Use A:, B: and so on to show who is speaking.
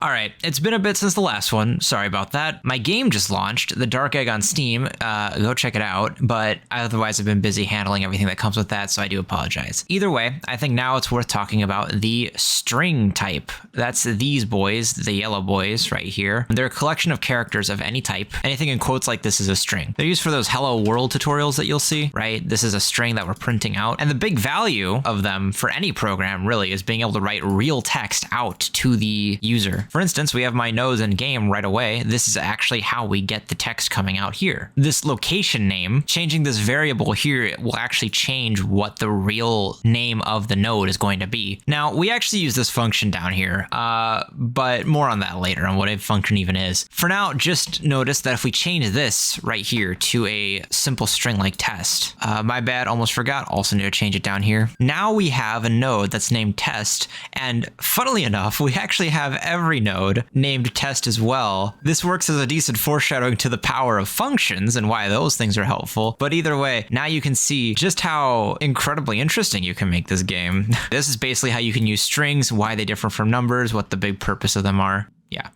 A: All right, it's been a bit since the last one. Sorry about that. My game just launched, the darkegg on Steam. Go check it out. But otherwise, I've been busy handling everything that comes with that, so I do apologize. Either way, I think now it's worth talking about the string type. That's these boys, the yellow boys right here. They're a collection of characters of any type. Anything in quotes like this is a string. They're used for those hello world tutorials that you'll see, right? This is a string that we're printing out. And the big value of them for any program really is being able to write real text out to the user. For instance, we have my nodes in game right away. This is actually how we get the text coming out here. This location name, changing this variable here, it will actually change what the real name of the node is going to be. Now, we actually use this function down here, but more on that later on what a function even is. For now, just notice that if we change this right here to a simple string like test, my bad, almost forgot, also need to change it down here. Now we have a node that's named test, and funnily enough, we actually have every node named test as well. This works as a decent foreshadowing to the power of functions and why those things are helpful. But either way, now you can see just how incredibly interesting you can make this game. This is basically how you can use strings, why they differ from numbers, what the big purpose of them are. Yeah.